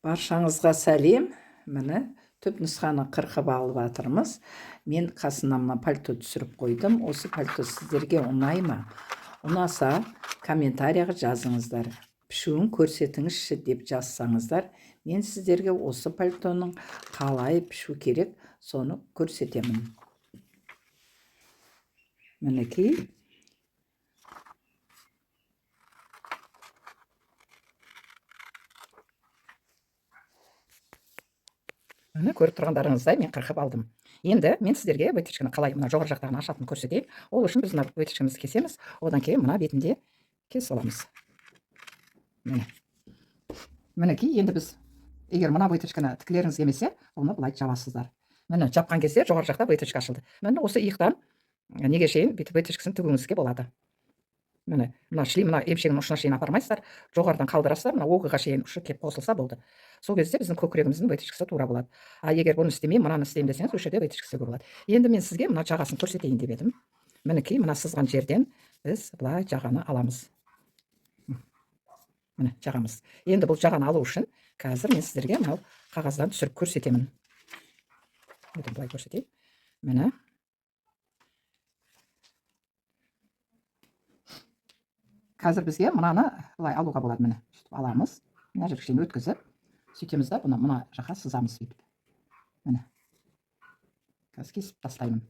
Баршаңызға сәлем. Міне түп нұсқаны қырқып алып жатырмыз. Мен қасына мына пальто түсіріп қойдым. Осы пальто сіздерге ұнай ма? Ұнаса комментарияға жазыңыздар. Пішуін көрсетіңізші деп жазсаңыздар, мен сіздерге осы пальтоның қалай пішу керек, соны көрсетемін. Мінекей. Міне көріп тұрғандарыңыздай мен қырқып алдым. Енді мен сіздерге выточканы қалай мына жоғары жақтағын ашатынын көрсетейін. Ол үшін біз мына выточкамызды кесеміз, одан кейін мына бетінде кесіп аламыз. Мінекей, енді біз егер мына выточканы тікілеріңіз келмесе, оны былай жабасыздар. Міне жапқан кезде жоғары жақта выточка ашылды. Міне осы иықтан неге шейін бүйтіп выточкасын тігуіңізге болады. Міне мына емшегінің ұшына шейін апармайсыздар, жоғарыдан қалдырасыздар, мына оғыға шейін ұшы кеп қосылса болды. Сол кезде біздің көкірегіміздің выточкасы тура болады. А егер бұны істемей, мынаны істеймін десеңіз, осы жерде выточка істеуге болады. Енді мен сізге мына жағасын көрсетейін деп едім. Мінекей, мына сызған жерден біз былай жағаны аламыз. Міне жағамыз. Енді бұл жағаны алу үшін қазір мен сіздерге мынау қағаздан түсіріп көрсетемін. Былай көрсетейін. Міне. Қазір бізге мынаны былай алуға болады. Міне аламыз. Мына жерге шейін өткізіп, сөйтеміз да бұны мына жаққа сызамыз сөйтіп. Міне. Қазір кесіп тастаймын.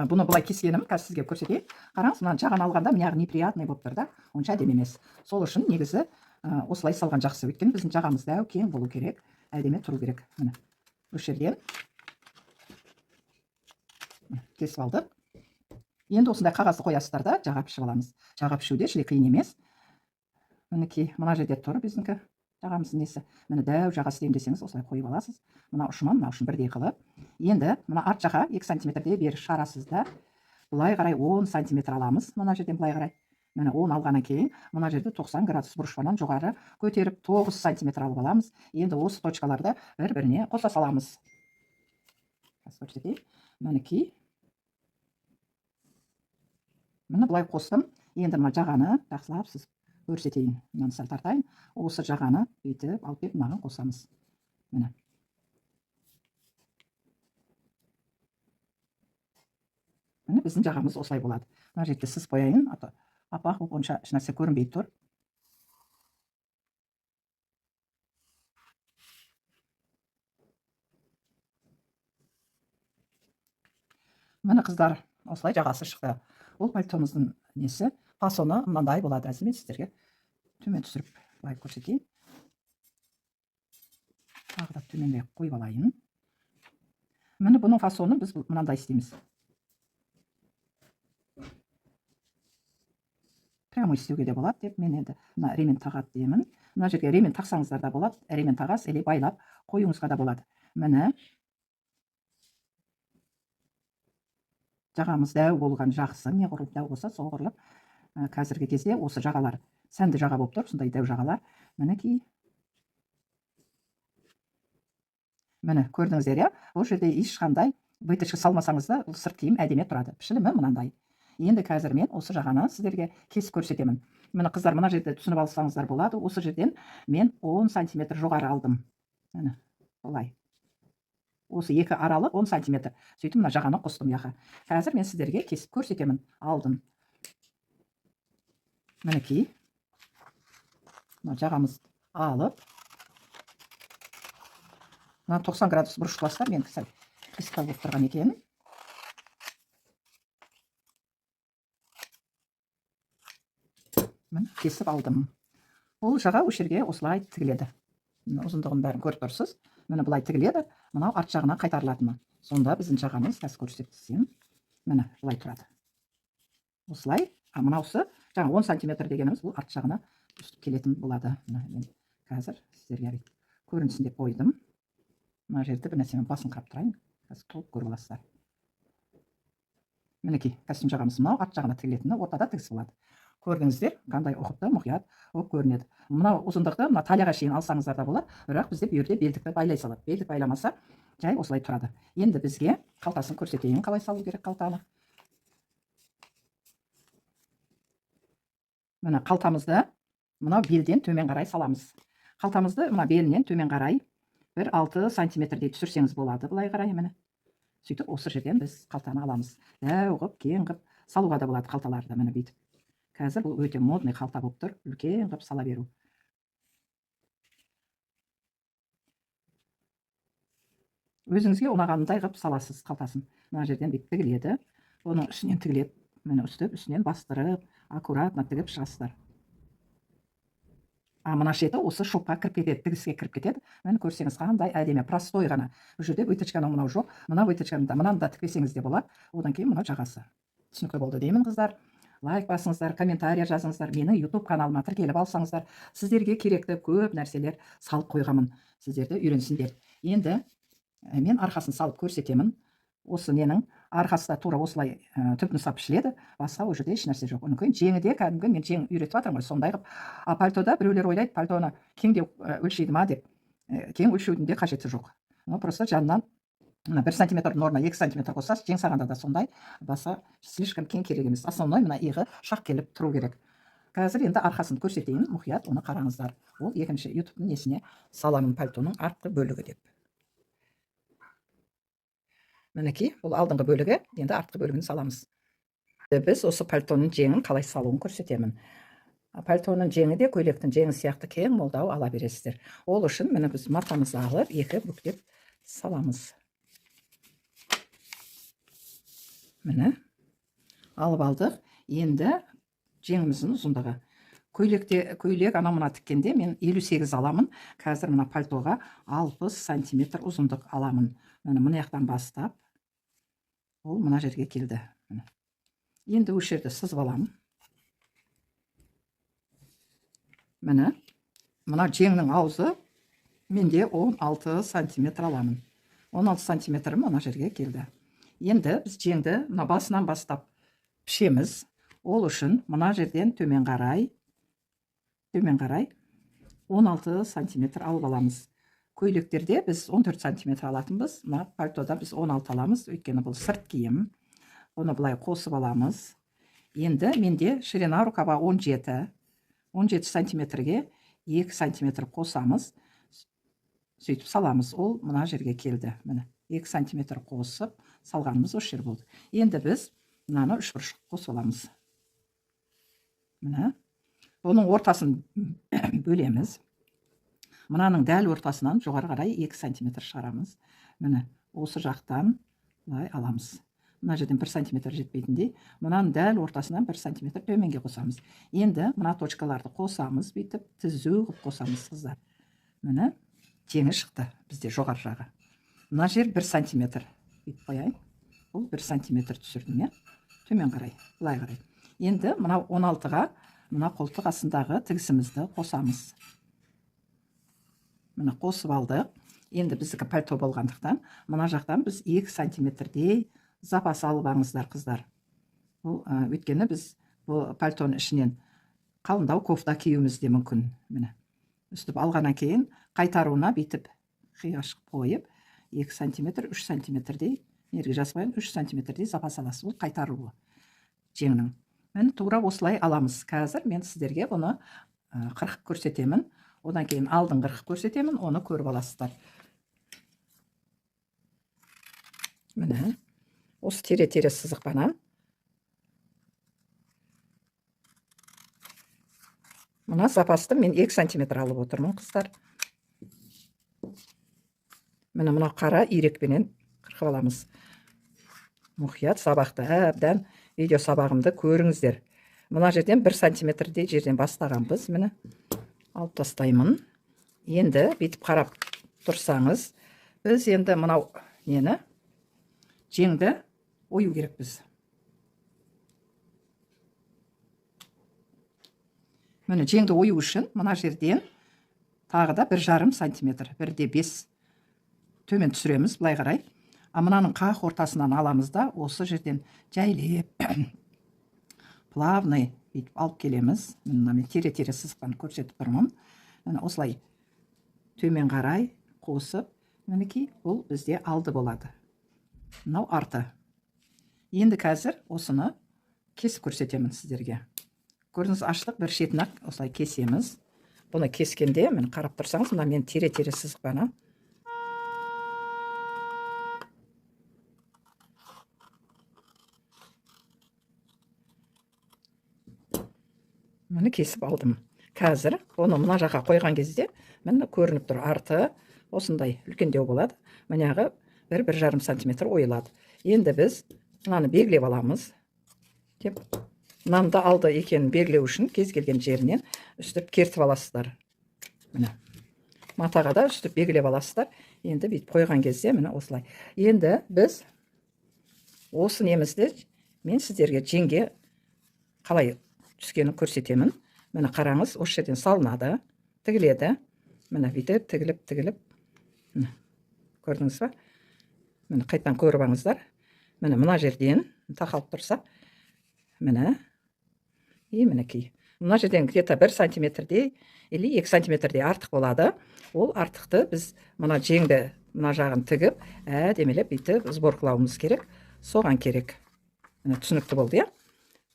Бұны былай кескенім, қазір сізге көрсетейін. Қараңыз, мына жағаны алғанда міне неприятный болып тұр да, онша әдемі емес. Сол үшін негізі осылай салған жақсы. Өйткені біздің жағамыз дәу кең болу керек, әдемі тұру керек. Міне осы жерден кесіп алдық. Енді осындай қағазды қоясыздар да жаға пішіп аламыз. Жаға пішуде шіле қиын емес. Мінекей, мына жерде тұр біздіңкі жағамыздың несі. Міне дәу жаға істеймін десеңіз, осылай қойып аласыз. Мына ұшынан мына ұшын бірдей қылып. Енді мына арт жақа 2 сантиметрдей бері шығарасыз да. Былай қарай 10 сантиметр аламыз. Мына жерден былай қарай. Міне 10 алғаннан кейін, мына жерде 90 градус бұрышпанан жоғары көтеріп 9 сантиметр алып аламыз. Енді осы точкаларды бір-біріне қоса саламыз. Мінекей. Міне былай қостым. Енді мына жағаны жақсылап сыз көрсетейін. Мынаны сәл тартайын. Осы жағаны бүйтіп алып келіп мынаған қосамыз. Міне. Міне біздің жағамыз осылай болады. Мына жерде сыз қояйын. Апақ болып онша ешнәрсе көрінбей тұр. Міне қыздар, осылай жағасы шықты. Бұл пальтомыздың несі, фасоны мынандай болады. Әзір мен сіздерге төмен түсіріп былай көрсетейін. Тағы да төменге қойып алайын. Міне бұның фасоны біз мынандай істейміз. Прямо істеуге де болады деп мен енді мына ремен тағады деймін. Мына жерге ремен тақсаңыздар да болады. Ремен тағас, әле байлап қоюыңызға да болады. Міне жағамыз дәу болған жақсы, не құрылып дәу болса сол құрылып. Қазіргі кезде осы жағалар сәнді жаға болып тұр, сондай дәу жағалар. Мінекей. Міне көрдіңіздер, иә? Ол жерде ешқандай выточка салмасаңыз да сырт киім әдемі тұрады. Пішілімі мынандай. Енді қазір мен осы жағаны сіздерге кесіп көрсетемін. Міне қыздар, мына жерде түсініп алсаңыздар болады. Осы жерден мен 10 сантиметр жоғары алдым. Міне былай. Осы екі аралы 10 сантиметр. Сөйтіп мына жағаны қостым яқа. Қазір мен сіздерге кесіп көрсетемін. Алдым. Мінекей. Мына жағамыз алып. Мына 90 градус бұрыш қыласыздар, мен қисықтау болып тұрған екен. Міне кесіп алдым. Ол жаға осы жерге осылай тігіледі. Ұзындығын бәрін көріп тұрсыз. Міне былай тігіледі. Мынау арт жағына қайтарылатыны. Сонда біздің жағамыз қазір көрсетсем. Міне былай тұрады. Осылай. Мынаусы жаңа 10 сантиметр дегеніміз бұл арт жағына үстіп келетін болады. Мен қазір сіздерге көрінсін деп қойдым. Мына жерді бір нәрсемен басын қарап тұрайын. Қазір толып көріп аласыздар. Мінекей, костюм жағамыз мынау арт жағына тігілетіні ортада тігісі болады. Көрдіңіздер, қандай ұқыпты, мұқият болып көрінеді. Мынау ұзындықты мына талияға шейін алсаңыздар да болады, бірақ бізде бұл жерде белдікті байлай салады. Белдік байламаса, жай осылай тұрады. Енді бізге қалтасын көрсетейін, қалай салу керек қалтаны. мына қалтамызды мынау белден төмен қарай саламыз. Қалтамызды мына белінен төмен қарай бір 6 сантиметрдей түсірсеңіз болады. Былай қарай міне. Сөйтіп осы жерден біз қалтаны аламыз. Дәу қып, кең қып салуға да болады қалталарды міне бүйтіп. Қазір бұл өте модный қалта болып тұр. Үлкен қып сала беру. Өзіңізге ұнағандай қып саласыз қалтасын. Мына жерден бүйтіп тігіледі. Оның үстінен тігіледі. Міне үстінен бастырып, аккуратно тігіп шығасыздар. Мына шеті осы шопқа кіріп кетеді, тігіске кіріп кетеді. Міне көрсеңіз қандай әдемі, простой ғана. Бұл жерде выточканың мынау жоқ. Мына выточканы да мынаны да тікпесеңіз де болады. Одан кейін мына жағасы. Түсінікті болды деймін, қыздар. Лайк басыңыздар, комментария жазыңыздар, менің YouTube каналыма тіркеліп алсаңыздар, сіздерге керекті көп нәрселер салып қойғамын, сіздерді үйренсіндер. Енді мен арқасын салып көрсетемін. Осы ненің арқасы да тура осылай түпнұсқа пішіледі. Басқа ол жерде еш нәрсе жоқ. Онан кейін жеңі де кәдімгі мен жең үйретіп жатырмын ғой, сондай қылып. Пальтода біреулер ойлайды, пальтоны кеңдеу өлшейді ма деп. Кең өлшеудің де қажеті жоқ. Просто жанынан 1 сантиметр норма 2 сантиметр қосасыз, жең сағанда да сондай. Баса слишком кең керек емес. Основной мына иығы шақ келіп тұру керек. Қазір енді арқасын көрсетейін, мұқият оны қараңыздар. Ол екінші YouTube-ның несіне саламын пальтоның артқы бөлігі деп. Мінекей, бұл алдыңғы бөлігі, енді артқы бөлігін саламыз. Біз осы пальтоның жеңін қалай салуын көрсетемін. Пальтоның жеңі де көйлектің жеңі сияқты кең молдау ала бересіздер. Ол үшін міне біз матамызды алып, екі бүктеп саламыз. Міне, алып алдық. Енді жеңіміздің ұзындығы. Көйлек ана мына тіккенде мен 58 аламын. Қазір мына пальтоға 60 сантиметр ұзындық аламын. Мына яқтан бастап, ол мына жерге келді. Енді осы жерді сызып аламын. Міне, мына жеңнің аузы менде 16 сантиметр аламын. 16 сантиметрім мына жерге келді. Енді біз жеңді мына басынан бастап пішеміз. Ол үшін мына жерден төмен қарай 16 сантиметр алып аламыз. Көйлектерде біз 14 сантиметр алатынбыз. Мына пальтода біз 16 аламыз, өйткені бұл сырт киім. Оны былай қосып аламыз. Енді менде ширина рукава 17 сантиметрге 2 сантиметр қосамыз. Сөйтіп саламыз. Ол мына жерге келді. Міне 2 сантиметр қосып салғанымыз осы жер болды. Енді біз мынаны 3 бұрыш қосып аламыз. Міне. Оның ортасын бөлеміз. Мынаның дәл ортасынан жоғары қарай 2 сантиметр шығарамыз. Міне осы жақтан былай аламыз. Мына жерден 1 сантиметр жетпейтіндей, мынаның дәл ортасынан 1 сантиметр төменге қосамыз. Енді мына точкаларды қосамыз, бүйтіп түзу қылып қосамыз, қыздар. Міне жеңі шықты бізде жоғары жағы. Мына жер 1 сантиметр. Бүйтіп қояйын. Бұл 1 сантиметр түсірдім, төмен қарай, былай қарай. Енді мына 16-ға мына қолтық астындағы тігісімізді қосамыз. Міне қосып алдық. Енді біздікі пальто болғандықтан, мына жақтан біз 2 сантиметрдей запас алып алыңыздар, қыздар. Бұл өйткені біз бұл пальтоның ішінен қалыңдау кофта киюіміз де мүмкін. Міне үстіп алғаннан кейін қайтаруына бүйтіп қиғаш қойып 2 сантиметр, 3 сантиметрдей, ерге жазбайын, 3 сантиметрдей запас аласыз. Бұл қайтаруы жеңнің. Мен тура осылай аламыз. Қазір мен сіздерге бұны 40 көрсетемін. Одан кейін алдын 40 көрсетемін, оны көріп аласыздар. Міне, осы тере-тере сызықпанан мына запасты мен 2 сантиметр алып отырмын, қыздар. Міне мына қара ирекпенен қырқып аламыз. Мұқият сабақты әбден видео сабағымды көріңіздер. Мына жерден 1 сантиметрдей жерден бастағанбыз. Міне алып тастаймын. Енді бүйтіп қарап тұрсаңыз, біз енді мынау нені жеңді ою керекпіз. Міне жеңді ою үшін мына жерден тағы да 1,5 сантиметр, 1,5 төмен түсіреміз, былай қарай. Мынаның қақ ортасынан аламыз да, осы жерден жайлеп плавный бүйтіп алып келеміз. Мен тере-тере сызықпен көрсетіп тұрмын. Міне осылай төмен қарай қосып, мінекей бұл бізде алды болады. Мынау арты. Енді қазір осыны кесіп көрсетемін сіздерге. көрдіңіз, аштық, бір шетін ақ осылай кесеміз. Бұны кескенде міне қарап тұрсаңыз, мына мен тере-тере сызықпаны. Міне кесіп алдым. Қазір оны мына жаққа қойған кезде міне көрініп тұр, арты осындай үлкендеу болады. Мынағы 1-1,5 сантиметр ойылады. Енді біз мынаны белгілеп аламыз. Деп, мынаны да алды екенін белгілеу үшін кез келген жерінен үстіп кертіп аласыздар. Міне матаға да үстіп белгілеп аласыздар. Енді бүйтіп қойған кезде міне осылай. Енді біз осы немізді мен сіздерге жеңге қалай түскенін көрсетемін. Міне қараңыз, осы жерден салынады, тігіледі. Міне бүйтіп тігіліп. Міне көрдіңіз ба? Міне қайтадан көріп алыңыздар. Міне мына жерден тақалып тұрса, міне мінекей. Мына жерден где-то 1 сантиметрдей или 2 сантиметрдей артық болады. Ол артықты біз мына жеңді мына жағын тігіп, әдемелеп бүйтіп сборкалауымыз керек. Соған керек. Міне түсінікті болды, иә?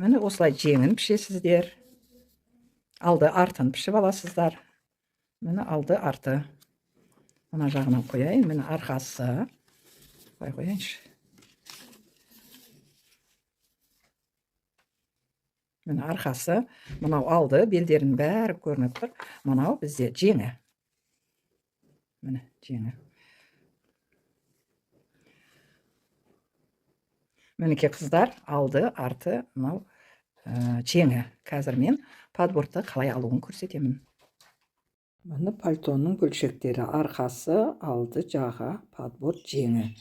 Міне осылай жеңін пішесіздер. Алды артын пішіп аласыздар. Міне алды арты. Мына жағынан қояйын. Міне арқасы. Қойайыншы. Міне арқасы. Мынау алды, белдерінің бәрі көрініп тұр. Мынау бізде жеңі. Міне жеңі. Мінекей қыздар, алды, арты, мынау жеңі. Қазір мен подбордты қалай алуын көрсетемін. Міне пальтоның бөлшектері: арқасы, алды, жағы, подборд, жеңі.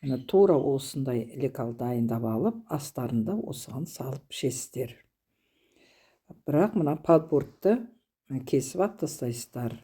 Міне тура осындай лекал дайындап алып, астарында осыған салып пішесіздер. Бірақ мына подбордты кесіп ап тастайсыздар.